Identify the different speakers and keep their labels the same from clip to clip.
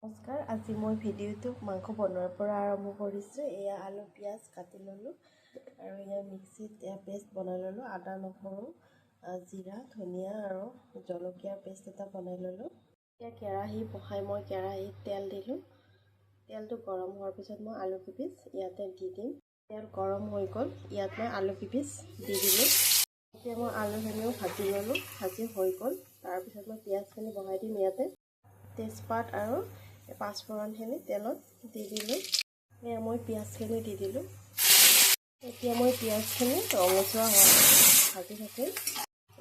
Speaker 1: নমস্কাৰ, আজি মই ভিডিঅ'টো মাংস বনোৱাৰ পৰা আৰম্ভ কৰিছোঁ। এয়া আলু পিঁয়াজ কাটি ল'লোঁ আৰু এয়া মিক্সিত পেষ্ট বনাই ল'লোঁ। আদা নহৰু জিৰা ধনিয়া আৰু জলকীয়াৰ পেষ্ট এটা বনাই ল'লোঁ। এতিয়া কেৰাহী বহাই মই কেৰাহীত তেল দিলোঁ। তেলটো গৰম হোৱাৰ পিছত মই আলু কিপিচ ইয়াতে দি দিম। তেল গৰম হৈ গ'ল, ইয়াত মই আলু কিপিচ দি দিলোঁ। এতিয়া মই আলুখিনিও ভাজি ল'লোঁ, ভাজি হৈ গ'ল। তাৰপিছত মই পিঁয়াজখিনি বহাই দিম। ইয়াতে তেজপাত আৰু পাঁচফোৰণখিনি তেলত দি দিলোঁ। এয়া মই পিঁয়াজখিনি দি দিলোঁ। এতিয়া মই পিঁয়াজখিনি ৰঙচুৱা হোৱালৈকে ভাজি থাকিম।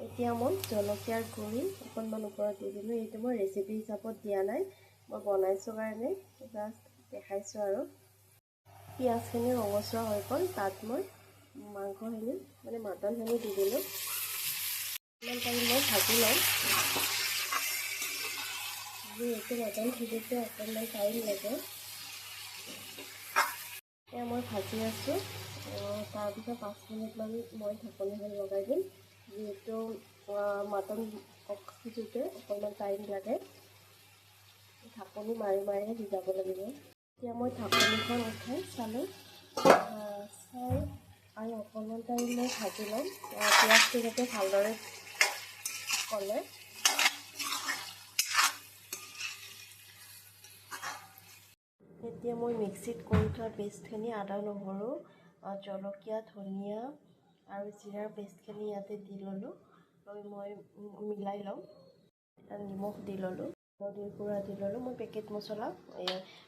Speaker 1: এতিয়া মই জলকীয়াৰ গুড়ি অকণমান ওপৰত দি দিলোঁ। এইটো মই ৰেচিপি হিচাপত দিয়া নাই, মই বনাইছোঁ কাৰণে জাষ্ট দেখাইছোঁ আৰু। পিঁয়াজখিনি ৰঙচুৱা হৈ গ'ল, তাত মই মাংসখিনি মাটনখিনি দি দিলোঁ। ইমান টাইম মই ভাজি ল'ম। যিহেতু মটন সিজোতে অকণমান টাইম লাগে। এয়া মই ভাজি আছোঁ। তাৰপিছত 5 মিনিটমান মই ঢাকনিখন লগাই দিম। যিহেতু মটন সিজোতে অকণমান টাইম লাগে, ঢাকনি মাৰি মাৰি সিজাব লাগিব। এতিয়া মই ঢাকনিখন উঠাই চালোঁ, চাই আৰু অকণমান টাইম মই ভাজি ল'ম। পিঁয়াজটো যাতে ভালদৰে গলে। এতিয়া মই মিক্সিত কৰি থোৱা পেষ্টখিনি আদা নহৰু জলকীয়া ধনিয়া আৰু জিৰাৰ পেষ্টখিনি ইয়াতে দি ল'লোঁ। লৈ মই মিলাই ল'ম। নিমখ দি ল'লোঁ, হালধিৰ গুড়া দি ল'লোঁ। মই পেকেট মছলা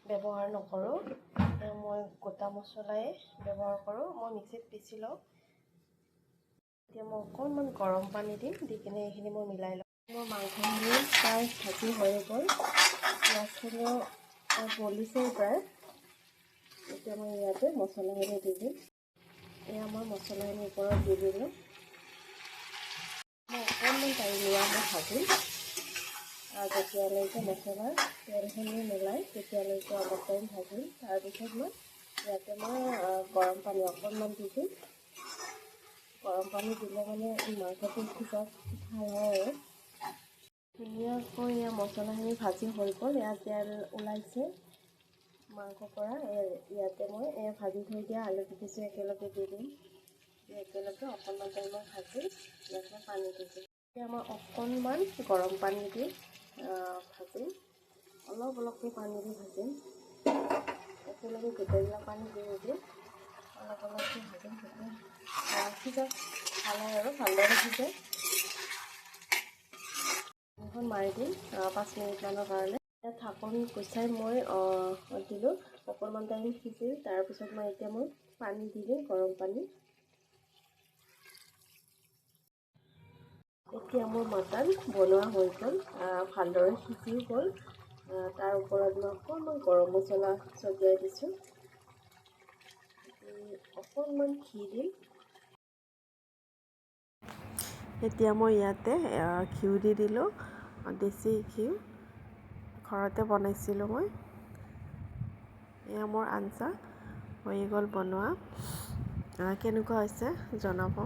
Speaker 1: ব্যৱহাৰ নকৰোঁ, মই গোটা মছলাই ব্যৱহাৰ কৰোঁ। মই মিক্সিত পিচি লওঁ। এতিয়া মই অকণমান গৰম পানী দিম, দি কিনে এইখিনি মই মিলাই ল'ম। মোৰ মাংসখিনি প্ৰায় ভাজি হৈ গ'ল, পিঁয়াজখিনিও গলিছে প্ৰায়। এতিয়া মই ইয়াতে মছলাখিনি দি দিম। এয়া মই মছলাখিনিৰ ওপৰত দি দিলোঁ। মই অকণমান টাইম মই ভাজিম, যেতিয়ালৈকে মছলাৰ তেলখিনি নোলায় তেতিয়ালৈকে অলপ টাইম ভাজিম। তাৰপিছত মই ইয়াতে গৰম পানী অকণমান দি দিম। গৰম পানী দিলে মাংসটো সিজাত ভাল হয় আৰু। ধুনীয়াকৈ এয়া মছলাখিনি ভাজি হৈ গ'ল। এয়া তেল ওলাইছে মাংসৰ পৰা। ইয়াতে মই ভাজি থৈ দিয়া আলু কিপিচো একেলগে দি দিম। একেলগে অকণমান টাইম ভাজি ইয়াতে পানী দি দিম। এতিয়া মই অকণমান গৰম পানী দি ভাজিম, অলপ অলপকৈ পানী দি ভাজিম। একেলগে গোটেইবিলাক পানী দি নিদিম, অলপ অলপকৈ ভাজিম। সিজা ভাল হয় আৰু ভালদৰে সিজে। এখন মাৰি দিম 5 মিনিটমানৰ কাৰণে। ঢাকন গুচাই মই দিলোঁ, অকণমান টাইম সিজিল। তাৰপিছত এতিয়া মই পানী দি দিম, গৰম পানী। এতিয়া মোৰ মটন বনোৱা হৈ গ'ল, ভালদৰে সিজি গ'ল। তাৰ ওপৰত মই অকণমান গৰম মছলা ছটিয়াই দিছোঁ, অকণমান ঘি দিম। এতিয়া মই ইয়াতে ঘিউ দি দিলোঁ, দেশী ঘিউ, ঘৰতে বনাইছিলোঁ মই। এয়া মোৰ আঞ্জা হৈ গ'ল বনোৱা। কেনেকুৱা হৈছে জনাব।